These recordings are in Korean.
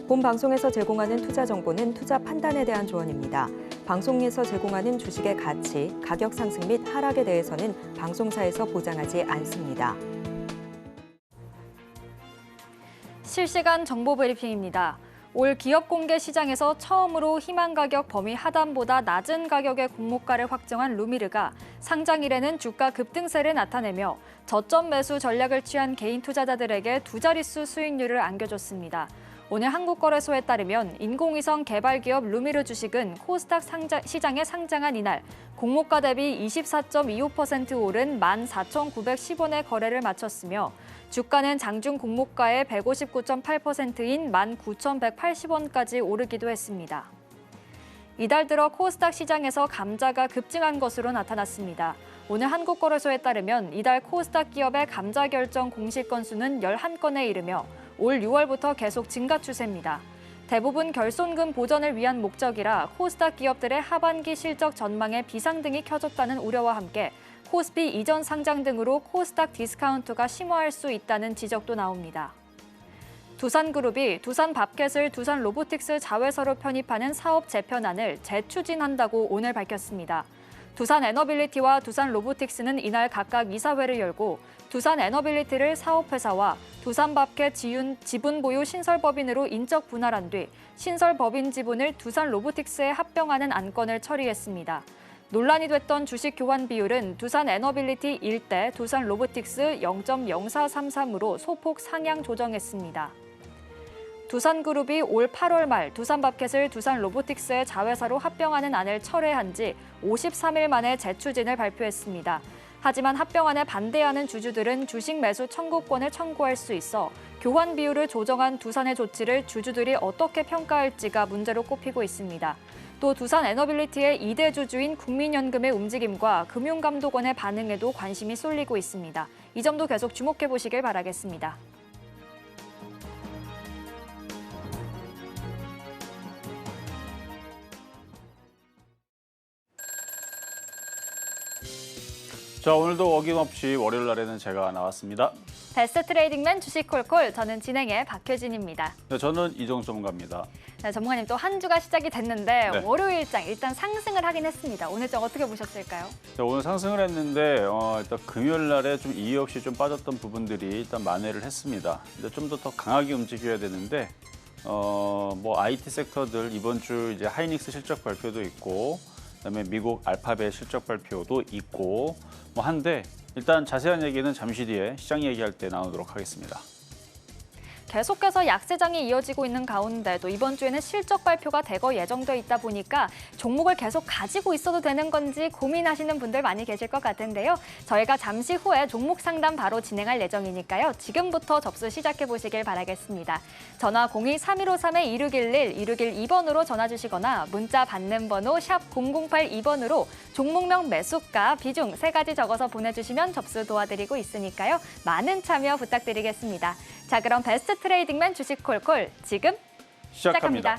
본 방송에서 제공하는 투자 정보는 투자 판단에 대한 조언입니다. 방송에서 제공하는 주식의 가치, 가격 상승 및 하락에 대해서는 방송사에서 보장하지 않습니다. 실시간 정보 브리핑입니다. 올 기업 공개 시장에서 처음으로 희망 가격 범위 하단보다 낮은 가격의 공모가를 확정한 루미르가 상장 이래는 주가 급등세를 나타내며 저점 매수 전략을 취한 개인 투자자들에게 두 자릿수 수익률을 안겨줬습니다. 오늘 한국거래소에 따르면 인공위성 개발 기업 루미르 주식은 코스닥 시장에 상장한 이날 공모가 대비 24.25% 오른 14,910원에 거래를 마쳤으며 주가는 장중 공모가의 159.8%인 19,180원까지 오르기도 했습니다. 이달 들어 코스닥 시장에서 감자가 급증한 것으로 나타났습니다. 오늘 한국거래소에 따르면 이달 코스닥 기업의 감자 결정 공시 건수는 11건에 이르며 올 6월부터 계속 증가 추세입니다. 대부분 결손금 보전을 위한 목적이라 코스닥 기업들의 하반기 실적 전망에 비상등이 켜졌다는 우려와 함께 코스피 이전 상장 등으로 코스닥 디스카운트가 심화할 수 있다는 지적도 나옵니다. 두산그룹이 두산밥켓을 두산로보틱스 자회사로 편입하는 사업 재편안을 재추진한다고 오늘 밝혔습니다. 두산에너빌리티와 두산로보틱스는 이날 각각 이사회를 열고 두산에너빌리티를 사업회사와 두산밥켓 지분보유 신설법인으로 인적 분할한 뒤 신설법인 지분을 두산로보틱스에 합병하는 안건을 처리했습니다. 논란이 됐던 주식 교환 비율은 두산에너빌리티 1대 두산로보틱스 0.0433으로 소폭 상향 조정했습니다. 두산그룹이 올 8월 말 두산밥켓을 두산로보틱스의 자회사로 합병하는 안을 철회한 지 53일 만에 재추진을 발표했습니다. 하지만 합병안에 반대하는 주주들은 주식 매수 청구권을 청구할 수 있어 교환 비율을 조정한 두산의 조치를 주주들이 어떻게 평가할지가 문제로 꼽히고 있습니다. 또 두산에너빌리티의 2대 주주인 국민연금의 움직임과 금융감독원의 반응에도 관심이 쏠리고 있습니다. 이 점도 계속 주목해 보시길 바라겠습니다. 자, 오늘도 어김없이 월요일 날에는 제가 나왔습니다. 베스트 트레이딩맨 주식콜콜, 저는 진행의 박효진입니다. 네, 저는 이정수 전문가입니다. 네, 전문가님 또 한 주가 시작이 됐는데 네. 월요일장 일단 상승을 하긴 했습니다. 오늘 장 어떻게 보셨을까요? 네, 오늘 상승을 했는데 일단 금요일 날에 좀 이유 없이 좀 빠졌던 부분들이 일단 만회를 했습니다. 근데 좀 더 강하게 움직여야 되는데 뭐 IT 섹터들 이번 주 이제 하이닉스 실적 발표도 있고 그다음에 미국 알파벳 실적 발표도 있고 뭐 한데 일단 자세한 얘기는 잠시 뒤에 시장 얘기할 때 나누도록 하겠습니다. 계속해서 약세장이 이어지고 있는 가운데 또 이번 주에는 실적 발표가 대거 예정돼 있다 보니까 종목을 계속 가지고 있어도 되는 건지 고민하시는 분들 많이 계실 것 같은데요. 저희가 잠시 후에 종목 상담 바로 진행할 예정이니까요. 지금부터 접수 시작해 보시길 바라겠습니다. 전화 02-3153-2611, 2612번으로 전화 주시거나 문자 받는 번호 샵 0082번으로 종목명 매수가, 비중 세 가지 적어서 보내주시면 접수 도와드리고 있으니까요. 많은 참여 부탁드리겠습니다. 자, 그럼 베스트 트레이딩맨 주식콜콜 지금 시작합니다.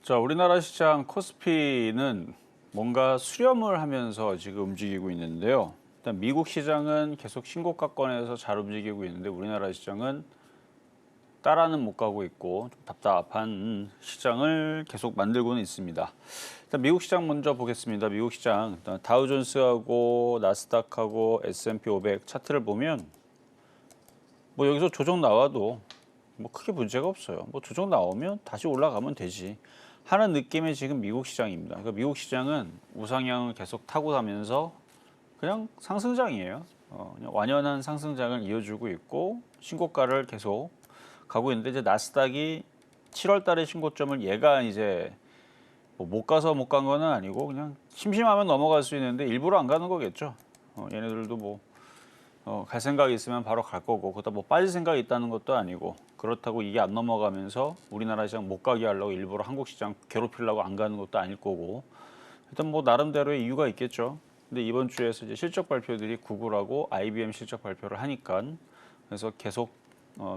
자, 우리나라 시장 코스피는 뭔가 수렴을 하면서 지금 움직이고 있는데요. 일단 미국 시장은 계속 신고가권에서 잘 움직이고 있는데 우리나라 시장은 따라는 못 가고 있고 좀 답답한 시장을 계속 만들고는 있습니다. 일단 미국 시장 먼저 보겠습니다. 미국 시장 일단 다우존스하고 나스닥하고 S&P 500 차트를 보면 뭐 여기서 조정 나와도 뭐 크게 문제가 없어요. 뭐 조정 나오면 다시 올라가면 되지 하는 느낌의 지금 미국 시장입니다. 그러니까 미국 시장은 우상향을 계속 타고 가면서 그냥 상승장이에요. 그냥 완연한 상승장을 이어주고 있고 신고가를 계속 가고 있는데 이제 나스닥이 7월 달에 신고점을 얘가 이제 뭐못 가서 못 간 거는 아니고 그냥 심심하면 넘어갈 수 있는데 일부러 안 가는 거겠죠. 얘네들도 뭐 갈 생각이 있으면 바로 갈 거고 그렇다 뭐 빠질 생각이 있다는 것도 아니고 그렇다고 이게 안 넘어가면서 우리나라 시장 못 가게 하려고 일부러 한국 시장 괴롭히려고 안 가는 것도 아닐 거고 일단 뭐 나름대로의 이유가 있겠죠. 근데 이번 주에서 이제 실적 발표들이 구글하고 IBM 실적 발표를 하니까 그래서 계속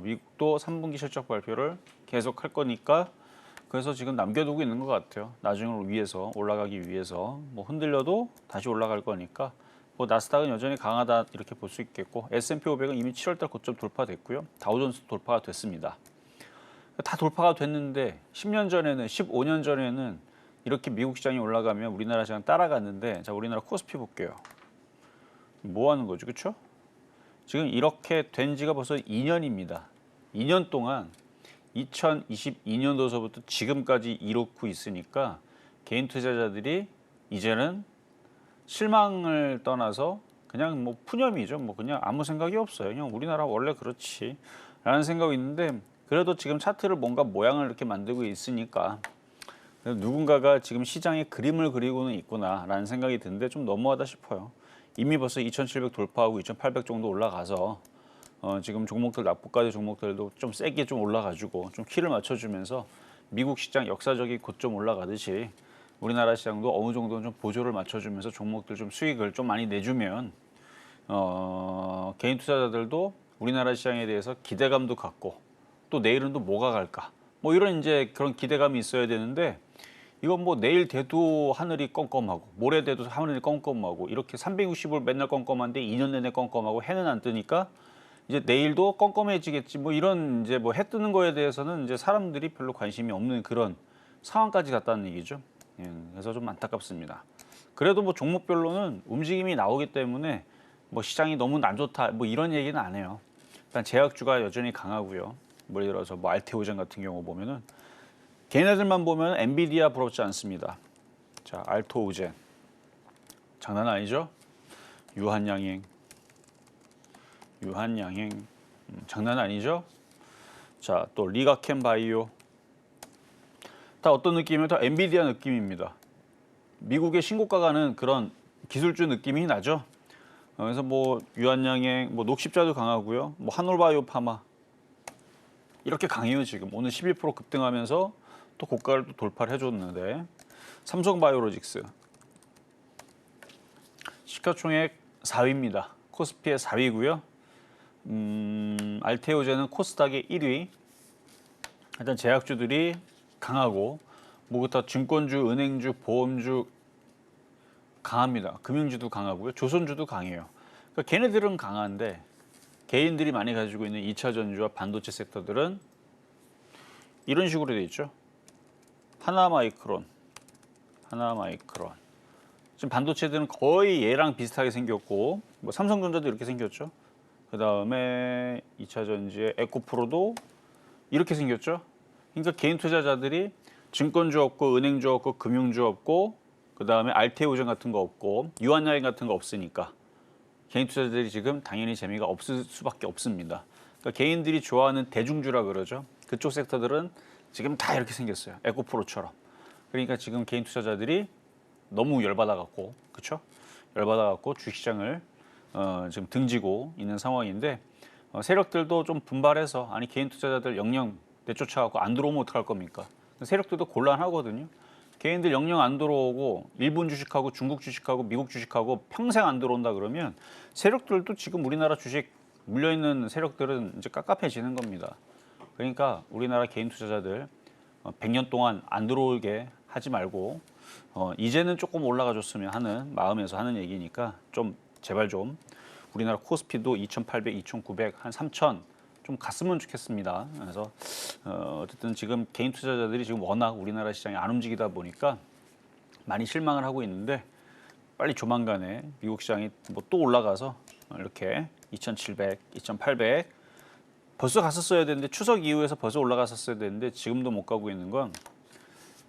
미국도 3분기 실적 발표를 계속 할 거니까 그래서 지금 남겨두고 있는 것 같아요. 나중을 위해서 올라가기 위해서 뭐 흔들려도 다시 올라갈 거니까 뭐 나스닥은 여전히 강하다 이렇게 볼 수 있겠고 S&P 500은 이미 7월달 고점 돌파됐고요. 다우존스 돌파가 됐습니다. 다 돌파가 됐는데 10년 전에는 15년 전에는 이렇게 미국 시장이 올라가면 우리나라 시장 따라갔는데 자 우리나라 코스피 볼게요. 뭐 하는 거죠, 그렇죠? 지금 이렇게 된 지가 벌써 2년입니다. 2년 동안 2022년도서부터 지금까지 이렇고 있으니까 개인 투자자들이 이제는 실망을 떠나서 그냥 뭐 푸념이죠. 뭐 그냥 아무 생각이 없어요. 그냥 우리나라 원래 그렇지 라는 생각이 있는데 그래도 지금 차트를 뭔가 모양을 이렇게 만들고 있으니까 누군가가 지금 시장에 그림을 그리고는 있구나라는 생각이 드는데 좀 너무하다 싶어요. 이미 벌써 2,700 돌파하고 2,800 정도 올라가서 지금 종목들 낙폭가지 종목들도 좀 세게 좀 올라가지고 좀 키를 맞춰주면서 미국 시장 역사적인 고점 올라가듯이 우리나라 시장도 어느 정도는 좀 보조를 맞춰주면서 종목들 좀 수익을 좀 많이 내주면 개인 투자자들도 우리나라 시장에 대해서 기대감도 갖고 또 내일은 또 뭐가 갈까 뭐 이런 이제 그런 기대감이 있어야 되는데 이건 뭐 내일 돼도 하늘이 껌껌하고 모레 돼도 하늘이 껌껌하고 이렇게 360일 맨날 껌껌한데 2년 내내 껌껌하고 해는 안 뜨니까 이제 내일도 껌껌해지겠지 뭐 이런 이제 뭐 해 뜨는 거에 대해서는 이제 사람들이 별로 관심이 없는 그런 상황까지 갔다는 얘기죠. 예, 그래서 좀 안타깝습니다. 그래도 뭐 종목별로는 움직임이 나오기 때문에 뭐 시장이 너무 안 좋다 뭐 이런 얘기는 안 해요. 일단 제약주가 여전히 강하고요. 뭐 예를 들어서 뭐 알테오젠 같은 경우 보면은 걔네들만 보면 엔비디아 부럽지 않습니다. 자, 알토우젠 장난 아니죠? 유한양행 장난 아니죠? 자, 또 리가켄 바이오 다 어떤 느낌이면 다 엔비디아 느낌입니다. 미국의 신고가 가는 그런 기술주 느낌이 나죠. 그래서 뭐 유한양행, 뭐 녹십자도 강하고요. 뭐 한올바이오파마 이렇게 강해요 지금. 오늘 11% 급등하면서 또 고가를 또 돌파를 해줬는데 삼성바이오로직스 시가총액 4위입니다. 코스피의 4위고요. 알테오젠은 코스닥의 1위. 일단 제약주들이 강하고 뭐부터 증권주, 은행주, 보험주 강합니다. 금융주도 강하고요. 조선주도 강해요. 그러니까 걔네들은 강한데 개인들이 많이 가지고 있는 2차 전지와 반도체 섹터들은 이런 식으로 돼 있죠. 하나마이크론. 지금 반도체들은 거의 얘랑 비슷하게 생겼고 뭐 삼성전자도 이렇게 생겼죠. 그 다음에 2차 전지의 에코프로도 이렇게 생겼죠. 그러니까 개인 투자자들이 증권주 없고 은행주 없고 금융주 없고 그 다음에 알테오젠 같은 거 없고 유한양행 같은 거 없으니까 개인 투자자들이 지금 당연히 재미가 없을 수밖에 없습니다. 그러니까 개인들이 좋아하는 대중주라 그러죠. 그쪽 섹터들은 지금 다 이렇게 생겼어요. 에코프로처럼. 그러니까 지금 개인 투자자들이 너무 열받아갖고, 그렇죠? 열받아갖고 주식시장을 지금 등지고 있는 상황인데 세력들도 좀 분발해서 아니 개인 투자자들 영영 내쫓아갖고 안 들어오면 어떡할 겁니까? 세력들도 곤란하거든요. 개인들 영영 안 들어오고 일본 주식하고 중국 주식하고 미국 주식하고 평생 안 들어온다 그러면 세력들도 지금 우리나라 주식 물려있는 세력들은 이제 깝깝해지는 겁니다. 그러니까 우리나라 개인 투자자들 100년 동안 안 들어오게 하지 말고 이제는 조금 올라가 줬으면 하는 마음에서 하는 얘기니까 좀 제발 좀 우리나라 코스피도 2,800, 2,900, 한 3,000 좀 갔으면 좋겠습니다. 그래서 어쨌든 지금 개인 투자자들이 지금 워낙 우리나라 시장이 안 움직이다 보니까 많이 실망을 하고 있는데 빨리 조만간에 미국 시장이 뭐 또 올라가서 이렇게 2,700, 2,800 벌써 갔었어야 되는데 추석 이후에서 벌써 올라갔었어야 되는데 지금도 못 가고 있는 건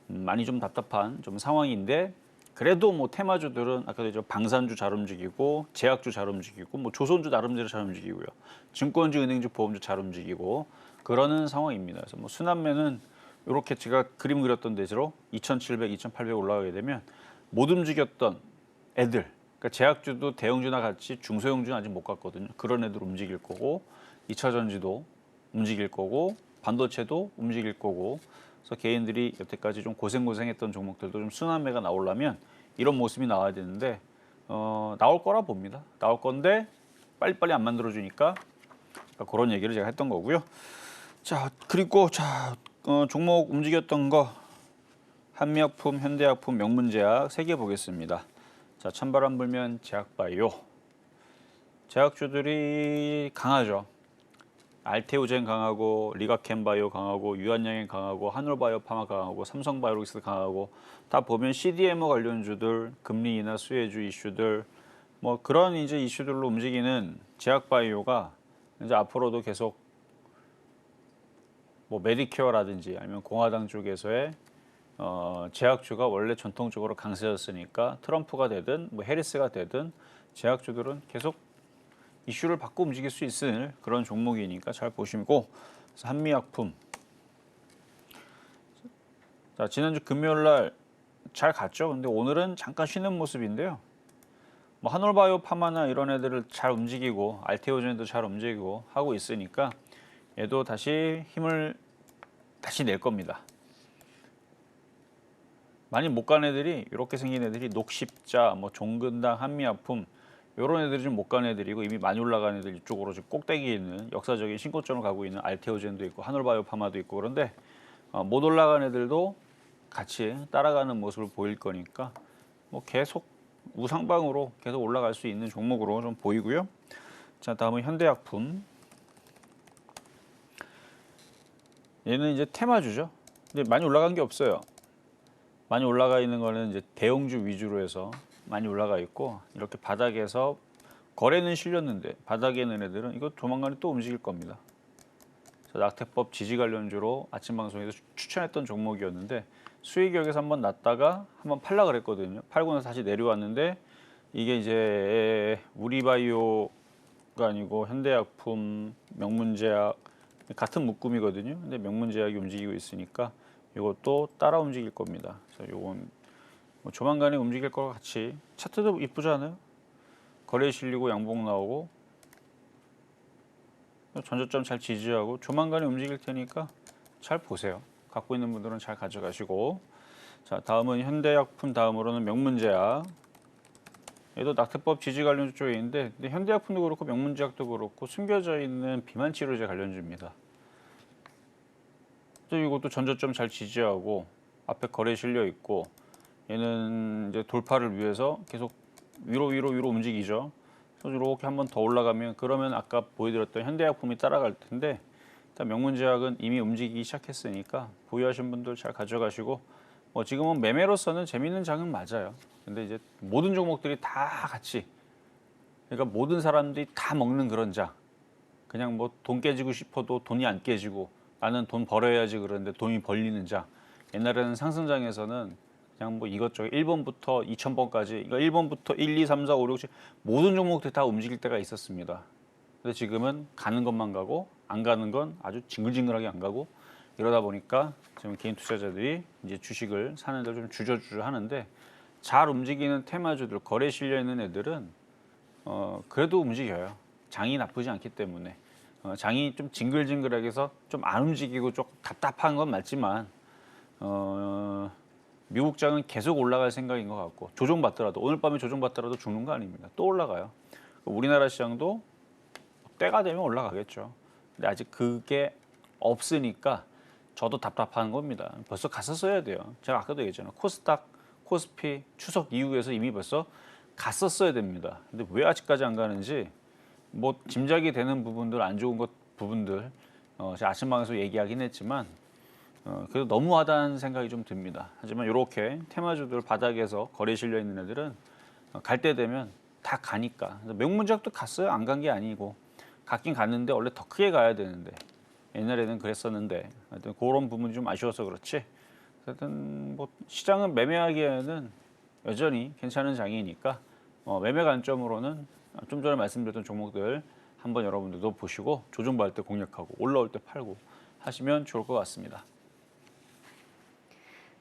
많이 좀 답답한 좀 상황인데 그래도 뭐 테마주들은 아까도 얘기했죠. 방산주 잘 움직이고 제약주 잘 움직이고 뭐 조선주 나름대로 잘 움직이고요. 증권주, 은행주, 보험주 잘 움직이고 그러는 상황입니다. 그래서 뭐 순환매는 이렇게 제가 그림 그렸던 대로 2,700, 2,800 올라가게 되면 못 움직였던 애들, 그러니까 제약주도 대형주나 같이 중소형주는 아직 못 갔거든요. 그런 애들 움직일 거고 2차 전지도 움직일 거고 반도체도 움직일 거고 그래서 개인들이 여태까지 좀 고생했던 종목들도 좀 순환매가 나오려면 이런 모습이 나와야 되는데 나올 거라 봅니다. 나올 건데 빨리빨리 안 만들어주니까 그러니까 그런 얘기를 제가 했던 거고요. 자 그리고 종목 움직였던 거 한미약품, 현대약품, 명문제약 세 개 보겠습니다. 자 찬바람 불면 제약바이오 제약주들이 강하죠. 알테오젠 강하고 리가캠바이오 강하고 유한양행 강하고 한올바이오파마 강하고 삼성바이오로직스 강하고 다 보면 CDMO 관련주들 금리 인하 수혜주 이슈들 뭐 그런 이제 이슈들로 움직이는 제약바이오가 이제 앞으로도 계속 뭐 메디케어라든지 아니면 공화당 쪽에서의 제약주가 원래 전통적으로 강세였으니까 트럼프가 되든 뭐 해리스가 되든 제약주들은 계속 이슈를 받고 움직일 수 있을 그런 종목이니까 잘 보시고 한미약품 자 지난주 금요일 날 잘 갔죠. 근데 오늘은 잠깐 쉬는 모습인데요. 뭐 한올바이오 파마나 이런 애들을 잘 움직이고 알테오젠도 잘 움직이고 하고 있으니까 얘도 다시 힘을 다시 낼 겁니다. 많이 못 간 애들이 이렇게 생긴 애들이 녹십자, 뭐 종근당, 한미약품 이런 애들이 좀 못 간 애들이고 이미 많이 올라간 애들 이쪽으로 지금 꼭대기에 있는 역사적인 신고점을 가고 있는 알테오젠도 있고 한올바이오 파마도 있고 그런데 못 올라간 애들도 같이 따라가는 모습을 보일 거니까 뭐 계속 우상방으로 계속 올라갈 수 있는 종목으로 좀 보이고요. 자 다음은 현대약품. 얘는 이제 테마주죠. 근데 많이 올라간 게 없어요. 많이 올라가 있는 거는 이제 대형주 위주로 해서 많이 올라가 있고 이렇게 바닥에서 거래는 실렸는데 바닥에 있는 애들은 이거 조만간에 또 움직일 겁니다. 낙태법 지지 관련주로 아침 방송에서 추천했던 종목이었는데 수익 여기서 한번 났다가 한번 팔라 그랬거든요. 팔고 나서 다시 내려왔는데 이게 이제 우리바이오가 아니고 현대약품, 명문제약 같은 묶음이거든요. 근데 명문제약이 움직이고 있으니까 이것도 따라 움직일 겁니다. 그래서 이건 뭐 조만간에 움직일 것 같이 차트도 이쁘잖아요. 거래 실리고 양봉 나오고 전저점 잘 지지하고 조만간에 움직일 테니까 잘 보세요. 갖고 있는 분들은 잘 가져가시고 자 다음은 현대약품 다음으로는 명문제약 얘도 낙태법 지지 관련주 쪽에 있는데 근데 현대약품도 그렇고 명문제약도 그렇고 숨겨져 있는 비만치료제 관련주입니다. 또 이것도 전저점 잘 지지하고 앞에 거래 실려 있고 얘는 이제 돌파를 위해서 계속 위로 움직이죠. 그래서 이렇게 한번 더 올라가면 그러면 아까 보여드렸던 현대약품이 따라갈 텐데 일단 명문제약은 이미 움직이기 시작했으니까 보유하신 분들 잘 가져가시고 뭐 지금은 매매로서는 재밌는 장은 맞아요. 근데 이제 모든 종목들이 다 같이 그러니까 모든 사람들이 다 먹는 그런 장 그냥 뭐 돈 깨지고 싶어도 돈이 안 깨지고 나는 돈 벌어야지 그러는데 돈이 벌리는 장 옛날에는 상승장에서는 그냥 뭐 이것저것 1번부터 2000번까지 그러니까 1번부터 1, 2, 3, 4, 5, 6, 7 모든 종목들이 다 움직일 때가 있었습니다. 근데 지금은 가는 것만 가고 안 가는 건 아주 징글징글하게 안 가고 이러다 보니까 지금 개인 투자자들이 이제 주식을 사는 데 좀 주저주저 하는데 잘 움직이는 테마주들 거래 실려 있는 애들은 그래도 움직여요. 장이 나쁘지 않기 때문에 장이 좀 징글징글하게 해서 좀 안 움직이고 좀 답답한 건 맞지만 미국 장은 계속 올라갈 생각인 것 같고 조정받더라도 오늘 밤에 조정받더라도 죽는 거 아닙니다. 또 올라가요. 우리나라 시장도 때가 되면 올라가겠죠. 근데 아직 그게 없으니까 저도 답답한 겁니다. 벌써 갔었어야 돼요. 제가 아까도 얘기했잖아요. 코스닥, 코스피 추석 이후에서 이미 벌써 갔었어야 됩니다. 근데 왜 아직까지 안 가는지 뭐 짐작이 되는 부분들, 안 좋은 것 부분들 제가 아침 방에서 얘기하긴 했지만 그래도 너무하다는 생각이 좀 듭니다. 하지만 이렇게 테마주들 바닥에서 거래 실려 있는 애들은 갈 때 되면 다 가니까. 명문작도 갔어요. 안 간 게 아니고 갔긴 갔는데 원래 더 크게 가야 되는데 옛날에는 그랬었는데 하여튼 그런 부분이 좀 아쉬워서 그렇지. 하여튼 뭐 시장은 매매하기에는 여전히 괜찮은 장이니까 매매 관점으로는 좀 전에 말씀드렸던 종목들 한번 여러분들도 보시고 조정받을 때 공략하고 올라올 때 팔고 하시면 좋을 것 같습니다.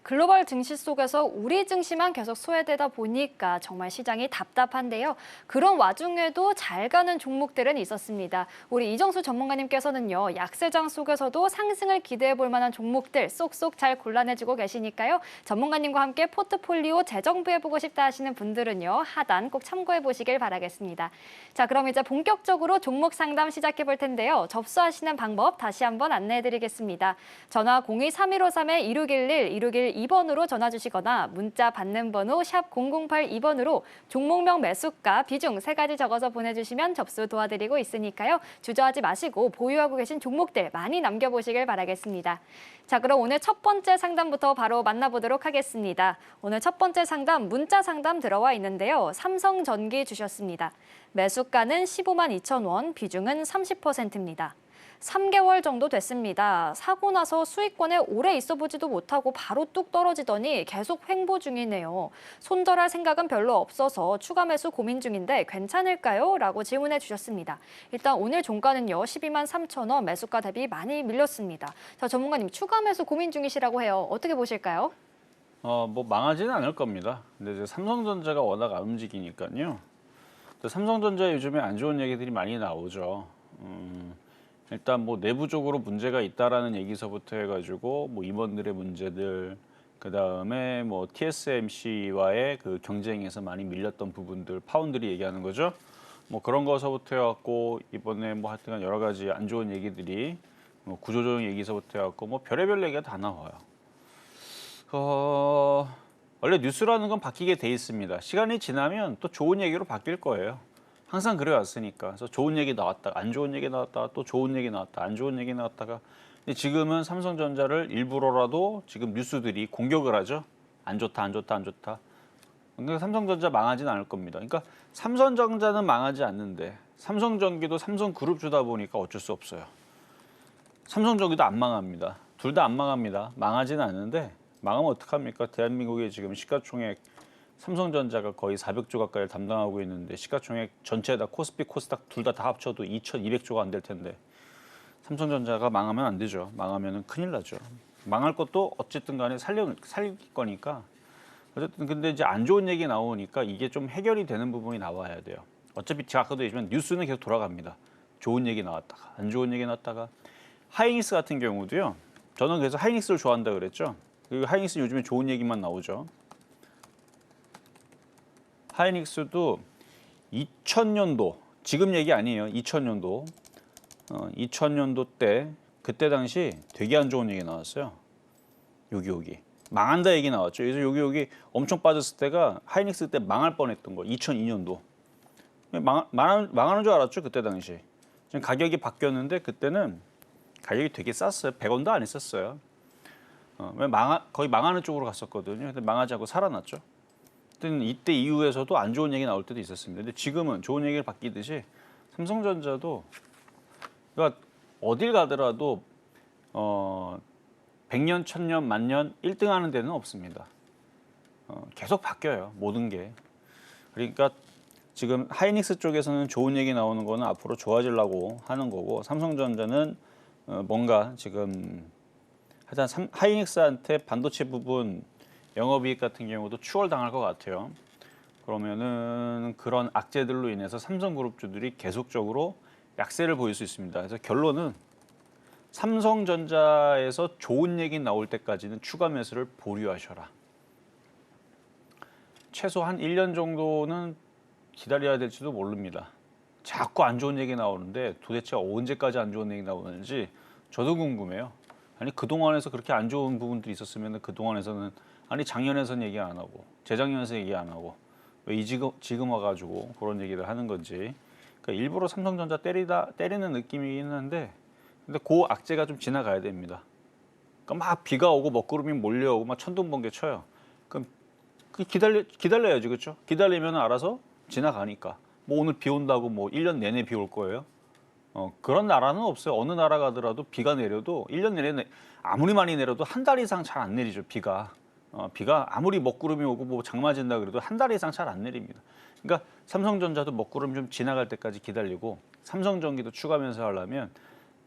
글로벌 증시 속에서 우리 증시만 계속 소외되다 보니까 정말 시장이 답답한데요. 그런 와중에도 잘 가는 종목들은 있었습니다. 우리 이정수 전문가님께서는요, 약세장 속에서도 상승을 기대해 볼 만한 종목들 쏙쏙 잘 골라내주고 계시니까요. 전문가님과 함께 포트폴리오 재정비해보고 싶다 하시는 분들은요, 하단 꼭 참고해 보시길 바라겠습니다. 자, 그럼 이제 본격적으로 종목 상담 시작해 볼 텐데요. 접수하시는 방법 다시 한번 안내해 드리겠습니다. 전화 02-3153-2611, 2612번으로 전화 주시거나 문자 받는 번호 샵 0082번으로 종목명, 매수가, 비중 세 가지 적어서 보내주시면 접수 도와드리고 있으니까요. 주저하지 마시고 보유하고 계신 종목들 많이 남겨보시길 바라겠습니다. 자, 그럼 오늘 첫 번째 상담부터 바로 만나보도록 하겠습니다. 오늘 첫 번째 상담, 문자 상담 들어와 있는데요. 삼성전기 주셨습니다. 매수가는 15만 2천 원, 비중은 30%입니다. 3개월 정도 됐습니다. 사고 나서 수익권에 오래 있어보지도 못하고 바로 뚝 떨어지더니 계속 횡보 중이네요. 손절할 생각은 별로 없어서 추가 매수 고민 중인데 괜찮을까요? 라고 질문해 주셨습니다. 일단 오늘 종가는요, 12만 3천 원, 매수가 대비 많이 밀렸습니다. 자, 전문가님, 추가 매수 고민 중이시라고 해요. 어떻게 보실까요? 뭐 망하지는 않을 겁니다. 근데 이제 삼성전자가 워낙 안 움직이니까요. 삼성전자 요즘에 안 좋은 얘기들이 많이 나오죠. 일단 뭐 내부적으로 문제가 있다라는 얘기서부터 해가지고 뭐 임원들의 문제들, 그 다음에 뭐 TSMC와의 그 경쟁에서 많이 밀렸던 부분들, 파운드리 얘기하는 거죠. 뭐 그런 거서부터 해갖고 이번에 뭐 하여튼 여러 가지 안 좋은 얘기들이 뭐 구조조정 얘기서부터 해갖고 뭐 별의별 얘기가 다 나와요. 원래 뉴스라는 건 바뀌게 돼 있습니다. 시간이 지나면 또 좋은 얘기로 바뀔 거예요. 항상 그래왔으니까. 그래서 좋은 얘기 나왔다가 안 좋은 얘기 나왔다가 또 좋은 얘기 나왔다, 안 좋은 얘기 나왔다가. 근데 지금은 삼성전자를 일부러라도 지금 뉴스들이 공격을 하죠. 안 좋다, 안 좋다, 안 좋다. 그러니까 삼성전자 망하진 않을 겁니다. 그러니까 삼성전자는 망하지 않는데 삼성전기도 삼성그룹 주다 보니까 어쩔 수 없어요. 삼성전기도 안 망합니다. 둘 다 안 망합니다. 망하지는 않는데 망하면 어떡합니까? 대한민국의 지금 시가총액 삼성전자가 거의 400조 가까이를 담당하고 있는데 시가총액 전체 다 코스피, 코스닥 둘 다 합쳐도 2,200조가 안 될 텐데 삼성전자가 망하면 안 되죠. 망하면 큰일 나죠. 망할 것도 어쨌든 간에 살릴 거니까. 어쨌든 근데 이제 안 좋은 얘기 나오니까 이게 좀 해결이 되는 부분이 나와야 돼요. 어차피 제가 아까도 얘기했지만 뉴스는 계속 돌아갑니다. 좋은 얘기 나왔다가 안 좋은 얘기 나왔다가. 하이닉스 같은 경우도요. 저는 그래서 하이닉스를 좋아한다 그랬죠. 그리고 하이닉스 요즘에 좋은 얘기만 나오죠. 하이닉스도 2000년도, 지금 얘기 아니에요. 2000년도. 2000년도 때 그때 당시 되게 안 좋은 얘기 나왔어요. 여기 망한다 얘기 나왔죠. 그래서 여기 엄청 빠졌을 때가 하이닉스 때 망할 뻔했던 거. 2002년도. 망하는 줄 알았죠. 그때 당시. 지금 가격이 바뀌었는데 그때는 가격이 되게 쌌어요. 100원도 안 했었어요. 거의 망하는 쪽으로 갔었거든요. 근데 망하지 않고 살아났죠. 이때 이후에서도 안 좋은 얘기 나올 때도 있었습니다. 근데 지금은 좋은 얘기를 바뀌듯이 삼성전자도 그러니까 어딜 가더라도 100년, 1000년, 만년 1등 하는 데는 없습니다. 계속 바뀌어요. 모든 게. 그러니까 지금 하이닉스 쪽에서는 좋은 얘기 나오는 거는 앞으로 좋아지려고 하는 거고 삼성전자는 뭔가 지금 하여튼 하이닉스한테 반도체 부분 영업이익 같은 경우도 추월당할 것 같아요. 그러면은 그런 악재들로 인해서 삼성그룹주들이 계속적으로 약세를 보일 수 있습니다. 그래서 결론은 삼성전자에서 좋은 얘기 나올 때까지는 추가 매수를 보류하셔라. 최소 한 1년 정도는 기다려야 될지도 모릅니다. 자꾸 안 좋은 얘기 나오는데 도대체 언제까지 안 좋은 얘기 나오는지 저도 궁금해요. 아니 그동안에서 그렇게 안 좋은 부분들이 있었으면 그동안에서는 아니 작년에선 얘기 안 하고 재작년에서 얘기 안 하고 왜 지금 와가지고 그런 얘기를 하는 건지. 그러니까 일부러 삼성전자 때리는 느낌이긴 한데, 근데 그 악재가 좀 지나가야 됩니다. 그러니까 막 비가 오고 먹구름이 몰려오고 막 천둥번개 쳐요. 그럼 기다려야지, 그렇죠? 기다리면 알아서 지나가니까. 뭐 오늘 비 온다고 뭐 1년 내내 비 올 거예요? 그런 나라는 없어요. 어느 나라 가더라도 비가 내려도 1년 내내 아무리 많이 내려도 한 달 이상 잘 안 내리죠, 비가. 비가 아무리 먹구름이 오고 뭐 장마 진다 그래도 한 달 이상 잘 안 내립니다. 그러니까 삼성전자도 먹구름 좀 지나갈 때까지 기다리고 삼성전기도 추가 매수하려면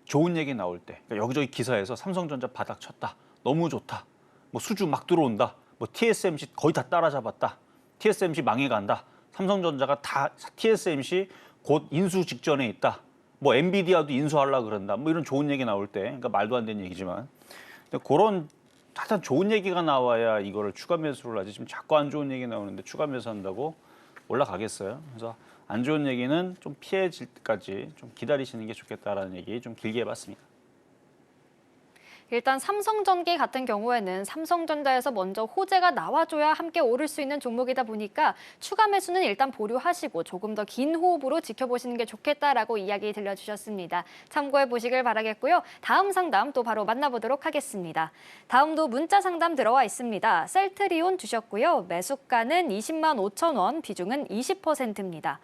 좋은 얘기 나올 때, 그러니까 여기저기 기사에서 삼성전자 바닥 쳤다, 너무 좋다, 뭐 수주 막 들어온다, 뭐 TSMC 거의 다 따라잡았다, TSMC 망해간다, 삼성전자가 다 TSMC 곧 인수 직전에 있다, 뭐 엔비디아도 인수하려고 그런다, 뭐 이런 좋은 얘기 나올 때, 그러니까 말도 안 되는 얘기지만, 근데 그런 하여튼 좋은 얘기가 나와야 이거를 추가 매수를 하지. 지금 자꾸 안 좋은 얘기 나오는데 추가 매수한다고 올라가겠어요. 그래서 안 좋은 얘기는 좀 피해질 때까지 좀 기다리시는 게 좋겠다라는 얘기 좀 길게 해봤습니다. 일단 삼성전기 같은 경우에는 삼성전자에서 먼저 호재가 나와줘야 함께 오를 수 있는 종목이다 보니까 추가 매수는 일단 보류하시고 조금 더 긴 호흡으로 지켜보시는 게 좋겠다라고 이야기 들려주셨습니다. 참고해 보시길 바라겠고요. 다음 상담 또 바로 만나보도록 하겠습니다. 다음도 문자 상담 들어와 있습니다. 셀트리온 주셨고요. 매수가는 20만 5천 원, 비중은 20%입니다.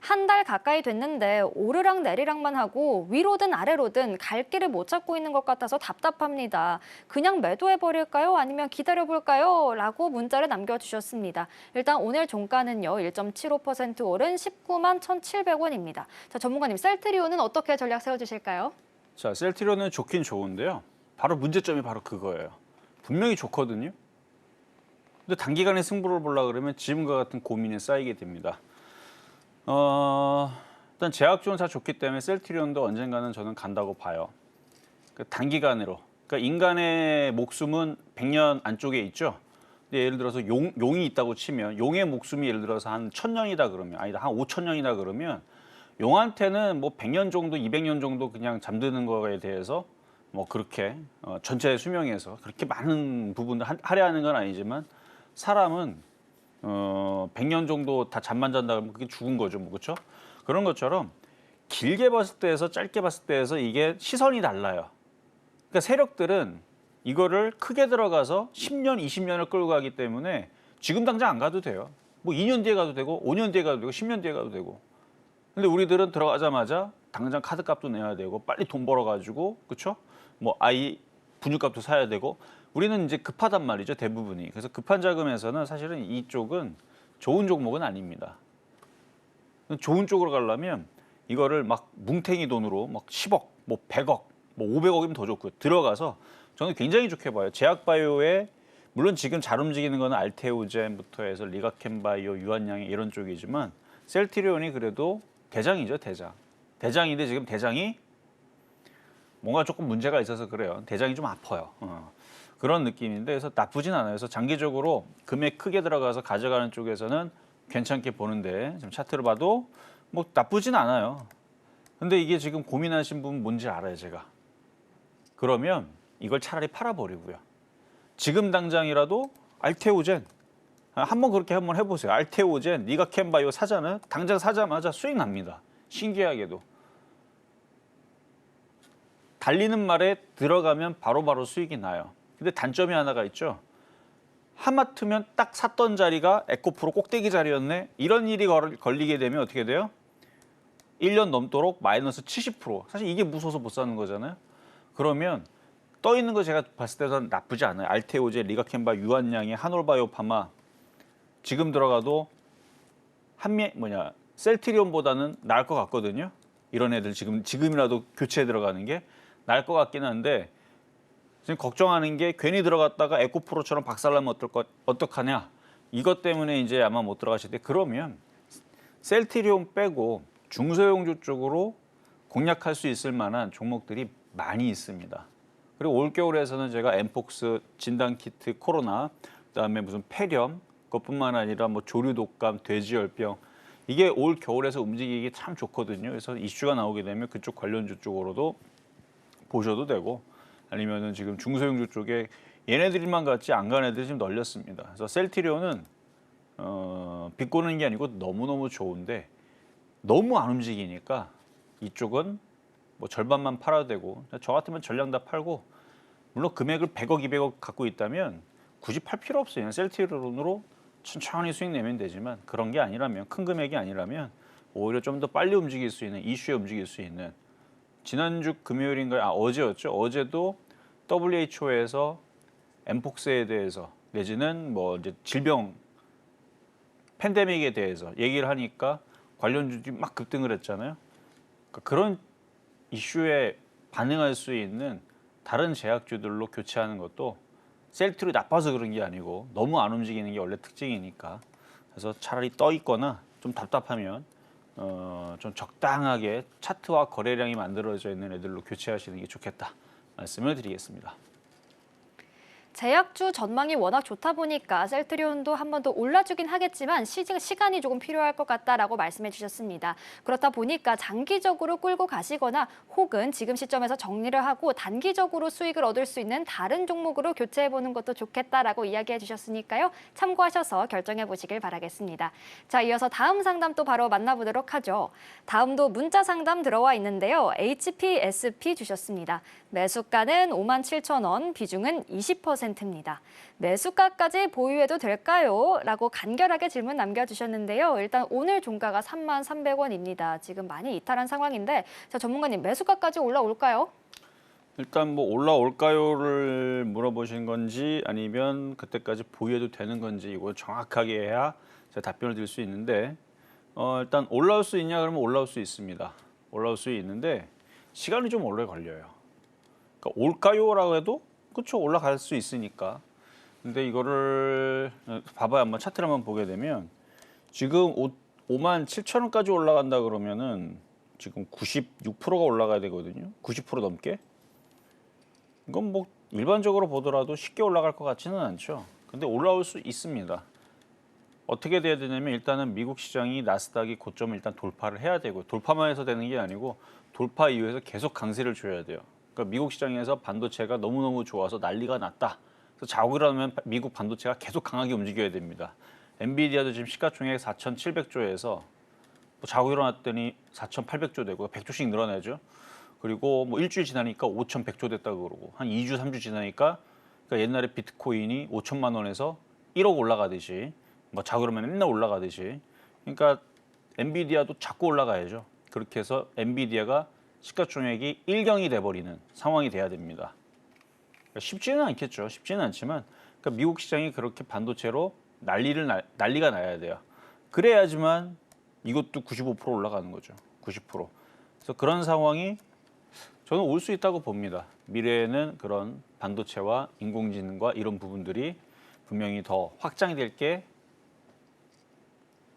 한 달 가까이 됐는데 오르락 내리락만 하고 위로든 아래로든 갈 길을 못 찾고 있는 것 같아서 답답합니다. 그냥 매도해버릴까요? 아니면 기다려볼까요? 라고 문자를 남겨주셨습니다. 일단 오늘 종가는요. 1.75% 오른 19만 1,700원입니다. 자, 전문가님, 셀트리온은 어떻게 전략 세워주실까요? 자, 셀트리온은 좋긴 좋은데요. 바로 문제점이 바로 그거예요. 분명히 좋거든요. 근데 단기간에 승부를 보려고 그러면 지금과 같은 고민이 쌓이게 됩니다. 일단 제약 지원 다 좋기 때문에 셀트리온도 언젠가는 저는 간다고 봐요. 단기간으로. 그러니까 인간의 목숨은 100년 안쪽에 있죠. 근데 예를 들어서 용이 있다고 치면 용의 목숨이 예를 들어서 한 1000년이다 그러면 아니다 한 5000년이다 그러면 용한테는 뭐 100년 정도 200년 정도 그냥 잠드는 거에 대해서 뭐 그렇게 전체 수명에서 그렇게 많은 부분을 할애하는 건 아니지만 사람은 100년 정도 다 잠만 잔다 그러면 그게 죽은 거죠, 뭐 그렇죠? 그런 것처럼 길게 봤을 때에서 짧게 봤을 때에서 이게 시선이 달라요. 그러니까 세력들은 이거를 크게 들어가서 10년, 20년을 끌고 가기 때문에 지금 당장 안 가도 돼요. 뭐 2년 뒤에 가도 되고 5년 뒤에 가도 되고 10년 뒤에 가도 되고. 근데 우리들은 들어가자마자 당장 카드값도 내야 되고 빨리 돈 벌어가지고 그렇죠? 뭐 아이 분유값도 사야 되고 우리는 이제 급하단 말이죠, 대부분이. 그래서 급한 자금에서는 사실은 이쪽은 좋은 종목은 아닙니다. 좋은 쪽으로 가려면 이거를 막 뭉탱이 돈으로 막 10억, 뭐 100억, 뭐 500억이면 더 좋고요. 들어가서 저는 굉장히 좋게 봐요. 제약바이오에 물론 지금 잘 움직이는 거는 알테오젠부터 해서 리가켄바이오, 유한양행 이런 쪽이지만 셀트리온이 그래도 대장이죠, 대장. 대장인데 지금 대장이 뭔가 조금 문제가 있어서 그래요. 대장이 좀 아파요. 그런 느낌인데 그래서 나쁘진 않아요. 그래서 장기적으로 금액 크게 들어가서 가져가는 쪽에서는 괜찮게 보는데 지금 차트를 봐도 뭐 나쁘진 않아요. 근데 이게 지금 고민하신 분 뭔지 알아요, 제가. 그러면 이걸 차라리 팔아버리고요. 지금 당장이라도 알테오젠 한번 그렇게 한번 해보세요. 알테오젠, 리가켄바이오 사잖아요. 당장 사자마자 수익 납니다. 신기하게도. 달리는 말에 들어가면 바로바로 수익이 나요. 근데 단점이 하나가 있죠. 하마터면 딱 샀던 자리가 에코프로 꼭대기 자리였네. 이런 일이 걸리게 되면 어떻게 돼요? 1년 넘도록 마이너스 70%. 사실 이게 무서워서 못 사는 거잖아요. 그러면 떠 있는 거 제가 봤을 때는 나쁘지 않아요. 알테오제, 리가켄바, 유한양행, 한올바이오파마 지금 들어가도 셀트리온보다는 나을 것 같거든요. 이런 애들 지금이라도 교체에 들어가는 게 나을 것 같긴 한데 지금 걱정하는 게 괜히 들어갔다가 에코프로처럼 박살나면 어떡하냐. 이것 때문에 이제 아마 못 들어가실 때 그러면 셀트리온 빼고 중소형주 쪽으로 공략할 수 있을 만한 종목들이 많이 있습니다. 그리고 올겨울에서는 제가 엠폭스, 진단키트, 코로나, 그다음에 무슨 폐렴, 그것뿐만 아니라 뭐 조류독감, 돼지열병 이게 올 겨울에서 움직이기 참 좋거든요. 그래서 이슈가 나오게 되면 그쪽 관련주 쪽으로도 보셔도 되고 아니면은 지금 중소형주 쪽에 얘네들만 같이 안 간 애들이 지금 널렸습니다. 그래서 셀트리온은 비꼬는 게 아니고 너무너무 좋은데 너무 안 움직이니까 이쪽은 뭐 절반만 팔아도 되고 저 같으면 전량 다 팔고 물론 금액을 100억, 200억 갖고 있다면 굳이 팔 필요 없어요. 그냥 셀트리온으로 천천히 수익 내면 되지만 그런 게 아니라면 큰 금액이 아니라면 오히려 좀 더 빨리 움직일 수 있는 이슈에 움직일 수 있는 지난주 금요일인가요? 어제였죠. 어제도 WHO에서 엠폭스에 대해서 내지는 뭐 이제 질병 팬데믹에 대해서 얘기를 하니까 관련주들이 막 급등을 했잖아요. 그러니까 그런 이슈에 반응할 수 있는 다른 제약주들로 교체하는 것도 셀트리 나빠서 그런 게 아니고 너무 안 움직이는 게 원래 특징이니까 그래서 차라리 떠 있거나 좀 답답하면 좀 적당하게 차트와 거래량이 만들어져 있는 애들로 교체하시는 게 좋겠다 말씀을 드리겠습니다. 제약주 전망이 워낙 좋다 보니까 셀트리온도 한 번 더 올라주긴 하겠지만 시간이 조금 필요할 것 같다라고 말씀해 주셨습니다. 그렇다 보니까 장기적으로 끌고 가시거나 혹은 지금 시점에서 정리를 하고 단기적으로 수익을 얻을 수 있는 다른 종목으로 교체해보는 것도 좋겠다라고 이야기해 주셨으니까요. 참고하셔서 결정해 보시길 바라겠습니다. 자, 이어서 다음 상담 또 바로 만나보도록 하죠. 다음도 문자 상담 들어와 있는데요. HPSP 주셨습니다. 매수가는 57,000원, 비중은 20%입니다. 매수가까지 보유해도 될까요? 라고 간결하게 질문 남겨주셨는데요. 일단 오늘 종가가 33,300원입니다. 지금 많이 이탈한 상황인데 자, 전문가님 매수가까지 올라올까요? 일단 뭐 올라올까요를 물어보신 건지 아니면 그때까지 보유해도 되는 건지 이거 정확하게 해야 제가 답변을 드릴 수 있는데 일단 올라올 수 있냐 그러면 올라올 수 있습니다. 올라올 수 있는데 시간이 좀 오래 걸려요. 그러니까 올까요라고 해도 그렇죠 올라갈 수 있으니까. 근데 이거를 봐봐요. 한번 차트를 한번 보게 되면 지금 57,000원까지 올라간다 그러면은 지금 96%가 올라가야 되거든요. 90% 넘게. 이건 뭐 일반적으로 보더라도 쉽게 올라갈 것 같지는 않죠. 근데 올라올 수 있습니다. 어떻게 돼야 되냐면 일단은 미국 시장이 나스닥이 고점을 일단 돌파를 해야 되고 돌파만 해서 되는 게 아니고 돌파 이후에서 계속 강세를 줘야 돼요. 그러니까 미국 시장에서 반도체가 너무너무 좋아서 난리가 났다. 그래서 자국을 하면 미국 반도체가 계속 강하게 움직여야 됩니다. 엔비디아도 지금 시가총액 4,700조에서 뭐 자고 일어났더니 4,800조 되고 100조씩 늘어나죠. 그리고 뭐 일주일 지나니까 5,100조 됐다고 그러고 한 2주, 3주 지나니까 그러니까 옛날에 비트코인이 5천만 원에서 1억 올라가듯이 뭐 자고 그러면 맨날 올라가듯이 그러니까 엔비디아도 자꾸 올라가야죠. 그렇게 해서 엔비디아가 시가총액이 1경이 돼버리는 상황이 돼야 됩니다. 그러니까 쉽지는 않겠죠. 쉽지는 않지만 그러니까 미국 시장이 그렇게 반도체로 난리가 나야 돼요. 그래야지만 이것도 95% 올라가는 거죠. 90%. 그래서 그런 상황이 저는 올 수 있다고 봅니다. 미래에는 그런 반도체와 인공지능과 이런 부분들이 분명히 더 확장이 될 게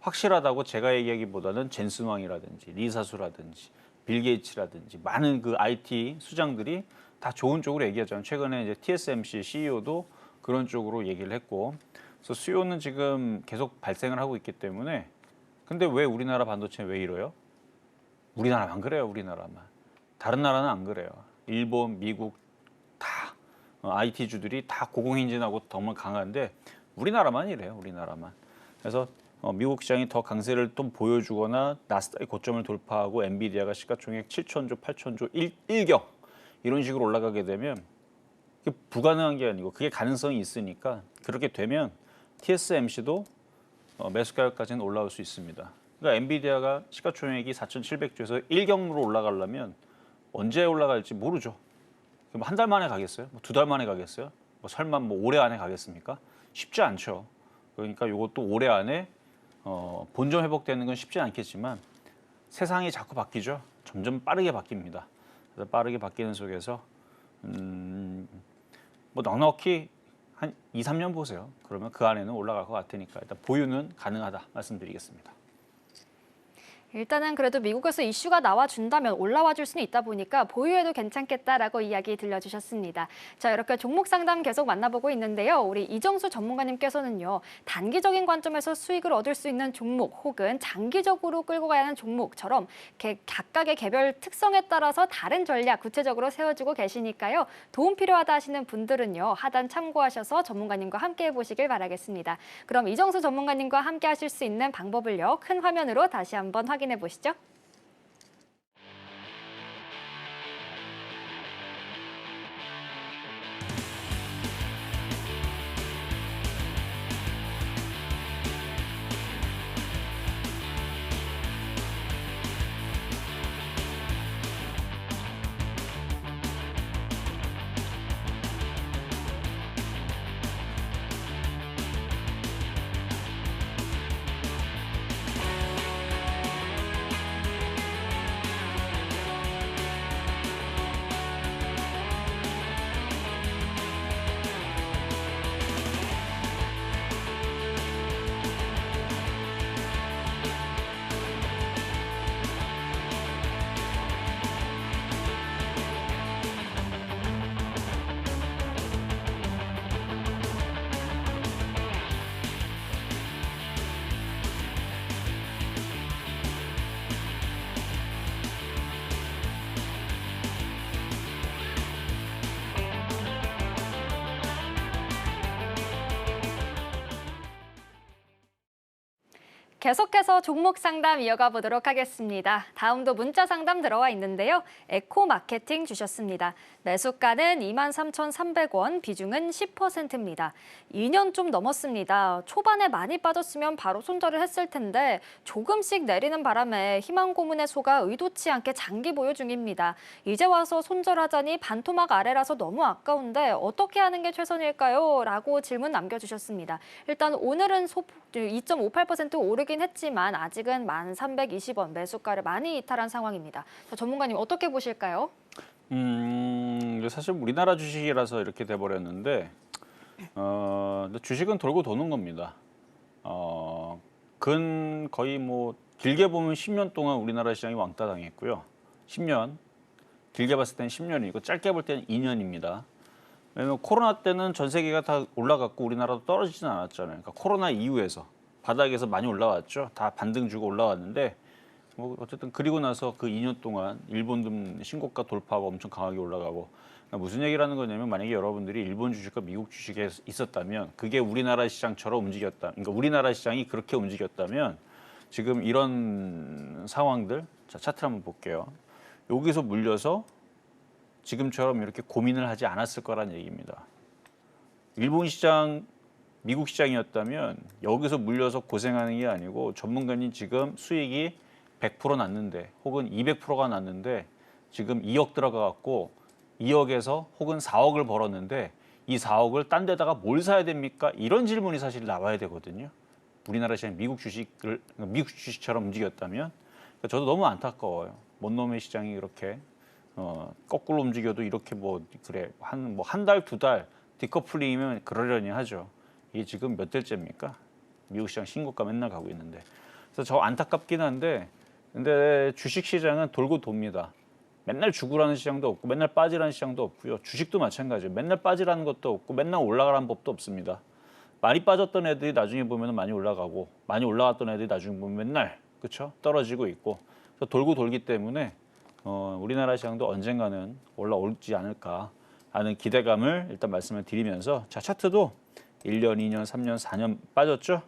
확실하다고 제가 얘기하기보다는 젠슨 왕이라든지 리사수라든지 빌 게이츠라든지 많은 그 IT 수장들이 다 좋은 쪽으로 얘기하잖아요. 최근에 이제 TSMC CEO도 그런 쪽으로 얘기를 했고, 그래서 수요는 지금 계속 발생을 하고 있기 때문에. 근데 왜 우리나라 반도체 왜 이래요? 우리나라만 그래요. 우리나라만. 다른 나라는 안 그래요. 일본, 미국 다 IT 주들이 다 고공행진하고 정말 강한데 우리나라만 이래요. 우리나라만. 그래서 미국 시장이 더 강세를 좀 보여주거나 나스닥이 고점을 돌파하고 엔비디아가 시가총액 7천조, 8천조, 1경 이런 식으로 올라가게 되면 그게 불가능한 게 아니고 그게 가능성이 있으니까 그렇게 되면 TSMC도 매수 가격까지는 올라올 수 있습니다. 그러니까 엔비디아가 시가총액이 4,700조에서 1경으로 올라가려면 언제 올라갈지 모르죠. 뭐 한 달 만에 가겠어요? 뭐 두 달 만에 가겠어요? 뭐 설마 뭐 올해 안에 가겠습니까? 쉽지 않죠. 그러니까 이것도 올해 안에 본점 회복되는 건 쉽지 않겠지만 세상이 자꾸 바뀌죠. 점점 빠르게 바뀝니다. 그래서 빠르게 바뀌는 속에서 뭐 넉넉히 한 2, 3년 보세요. 그러면 그 안에는 올라갈 것 같으니까 일단 보유는 가능하다 말씀드리겠습니다. 일단은 그래도 미국에서 이슈가 나와준다면 올라와 줄 수는 있다 보니까 보유해도 괜찮겠다라고 이야기 들려주셨습니다. 자, 이렇게 종목 상담 계속 만나보고 있는데요. 우리 이정수 전문가님께서는요. 단기적인 관점에서 수익을 얻을 수 있는 종목 혹은 장기적으로 끌고 가야 하는 종목처럼 각각의 개별 특성에 따라서 다른 전략 구체적으로 세워주고 계시니까요. 도움 필요하다 하시는 분들은요. 하단 참고하셔서 전문가님과 함께 해보시길 바라겠습니다. 그럼 이정수 전문가님과 함께 하실 수 있는 방법을요. 큰 화면으로 다시 한번 확인해 보시죠. 계속해서 종목 상담 이어가 보도록 하겠습니다. 다음도 문자 상담 들어와 있는데요. 에코마케팅 주셨습니다. 매수가는 23,300원, 비중은 10%입니다. 2년 좀 넘었습니다. 초반에 많이 빠졌으면 바로 손절을 했을 텐데 조금씩 내리는 바람에 희망 고문의 소가 의도치 않게 장기 보유 중입니다. 이제 와서 손절하자니 반토막 아래라서 너무 아까운데 어떻게 하는 게 최선일까요? 라고 질문 남겨주셨습니다. 일단 오늘은 소폭 2.58% 오르긴 했지만 아직은 1,320원 매수가를 많이 이탈한 상황입니다. 전문가님 어떻게 보실까요? 사실 우리나라 주식이라서 이렇게 돼버렸는데 주식은 돌고 도는 겁니다. 거의 뭐 길게 보면 10년 동안 우리나라 시장이 왕따 당했고요. 10년, 길게 봤을 때는 10년이고 짧게 볼 때는 2년입니다. 왜냐면 코로나 때는 전 세계가 다 올라갔고 우리나라도 떨어지진 않았잖아요. 그러니까 코로나 이후에서 바닥에서 많이 올라왔죠. 다 반등 주고 올라왔는데 뭐 어쨌든 그리고 나서 그 2년 동안 일본도 신고가 돌파하고 엄청 강하게 올라가고 그러니까 무슨 얘기를 하는 거냐면 만약에 여러분들이 일본 주식과 미국 주식에 있었다면 그게 우리나라 시장처럼 움직였다. 그러니까 우리나라 시장이 그렇게 움직였다면 지금 이런 상황들 자 차트 한번 볼게요. 여기서 물려서 지금처럼 이렇게 고민을 하지 않았을 거란 얘기입니다. 일본 시장, 미국 시장이었다면 여기서 물려서 고생하는 게 아니고 전문가님 지금 수익이 100% 났는데 혹은 200%가 났는데 지금 2억 들어가 갖고 2억에서 혹은 4억을 벌었는데 이 4억을 딴 데다가 뭘 사야 됩니까? 이런 질문이 사실 나와야 되거든요. 우리나라 시장 미국 주식처럼 움직였다면 그러니까 저도 너무 안타까워요. 뭔 놈의 시장이 이렇게 거꾸로 움직여도 이렇게 뭐 그래 한 달 두 달 디커플링이면 그러려니 하죠. 이게 지금 몇 달째입니까? 미국 시장 신고가 맨날 가고 있는데 그래서 저 안타깝긴 한데 근데 주식 시장은 돌고 돕니다. 맨날 죽으라는 시장도 없고 맨날 빠지라는 시장도 없고요. 주식도 마찬가지예요. 맨날 빠지라는 것도 없고 맨날 올라가라는 법도 없습니다. 많이 빠졌던 애들이 나중에 보면 많이 올라가고 많이 올라갔던 애들이 나중에 보면 맨날 그렇죠? 떨어지고 있고 그래서 돌고 돌기 때문에 우리나라 시장도 언젠가는 올라올지 않을까 하는 기대감을 일단 말씀을 드리면서 자 차트도 1년, 2년, 3년, 4년 빠졌죠.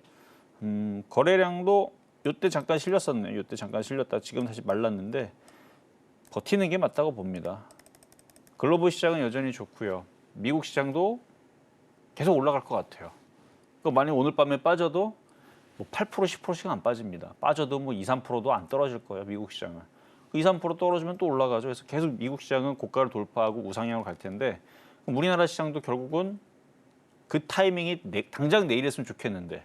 거래량도 이때 잠깐 실렸었네요. 이때 잠깐 실렸다 지금 다시 말랐는데 버티는 게 맞다고 봅니다. 글로벌 시장은 여전히 좋고요. 미국 시장도 계속 올라갈 것 같아요. 그러니까 만약 오늘 밤에 빠져도 뭐 8%, 10%씩 안 빠집니다. 빠져도 뭐 2, 3%도 안 떨어질 거예요. 미국 시장은. 2, 3% 떨어지면 또 올라가죠. 그래서 계속 미국 시장은 고가를 돌파하고 우상향으로 갈 텐데 우리나라 시장도 결국은 그 타이밍이 당장 내일 했으면 좋겠는데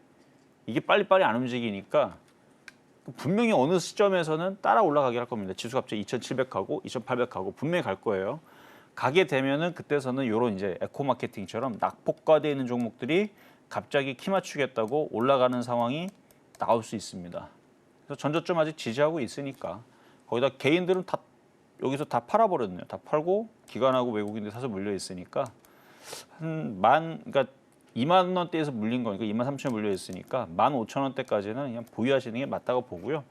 이게 빨리빨리 안 움직이니까 분명히 어느 시점에서는 따라 올라가게 할 겁니다. 지수가 갑자기 2,700 가고 2,800 가고 분명히 갈 거예요. 가게 되면은 그때서는 이런 이제 에코 마케팅처럼 낙폭과되어 있는 종목들이 갑자기 키 맞추겠다고 올라가는 상황이 나올 수 있습니다. 그래서 전저점 아직 지지하고 있으니까 거기다 개인들은 다 여기서 다 팔아버렸네요. 다 팔고 기관하고 외국인들 사서 물려 있으니까 그러니까 2만 원대에서 물린 거니까 2만 3천 원 물려 있으니까 15,000원대까지는 그냥 보유하시는 게 맞다고 보고요.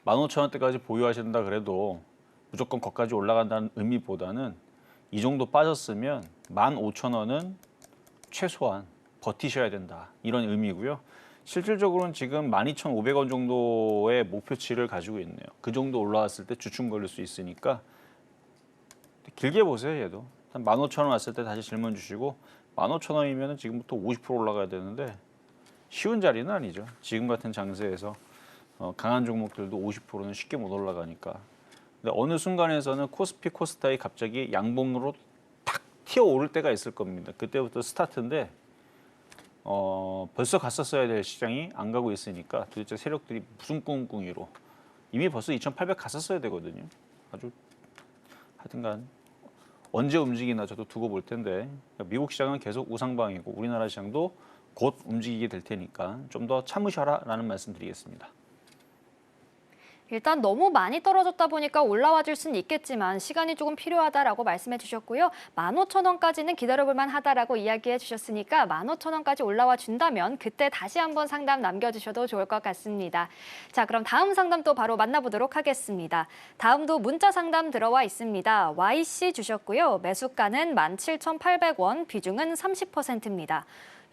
15,000원대까지 보유하신다 그래도 무조건 거기까지 올라간다는 의미보다는 이 정도 빠졌으면 15,000원은 최소한 버티셔야 된다 이런 의미고요. 실질적으로는 지금 12,500원 정도의 목표치를 가지고 있네요. 그 정도 올라왔을 때 주춤 걸릴 수 있으니까 길게 보세요. 얘도 한 15,000원 왔을 때 다시 질문 주시고 15,000원이면 지금부터 50% 올라가야 되는데 쉬운 자리는 아니죠. 지금 같은 장세에서 강한 종목들도 50%는 쉽게 못 올라가니까. 근데 어느 순간에서는 코스피, 코스닥이 갑자기 양봉으로 탁 튀어오를 때가 있을 겁니다. 그때부터 스타트인데 벌써 갔었어야 될 시장이 안 가고 있으니까 도대체 세력들이 무슨 꿍꿍이로 이미 벌써 2,800 갔었어야 되거든요. 아주 하여튼간 언제 움직이나 저도 두고 볼 텐데 미국 시장은 계속 우상방이고 우리나라 시장도 곧 움직이게 될 테니까 좀 더 참으셔라라는 말씀 드리겠습니다. 일단 너무 많이 떨어졌다 보니까 올라와 줄 수는 있겠지만 시간이 조금 필요하다라고 말씀해 주셨고요. 15,000원까지는 기다려볼 만하다라고 이야기해 주셨으니까 15,000원까지 올라와 준다면 그때 다시 한번 상담 남겨주셔도 좋을 것 같습니다. 자, 그럼 다음 상담 또 바로 만나보도록 하겠습니다. 다음도 문자 상담 들어와 있습니다. YC 주셨고요. 매수가는 17,800원, 비중은 30%입니다.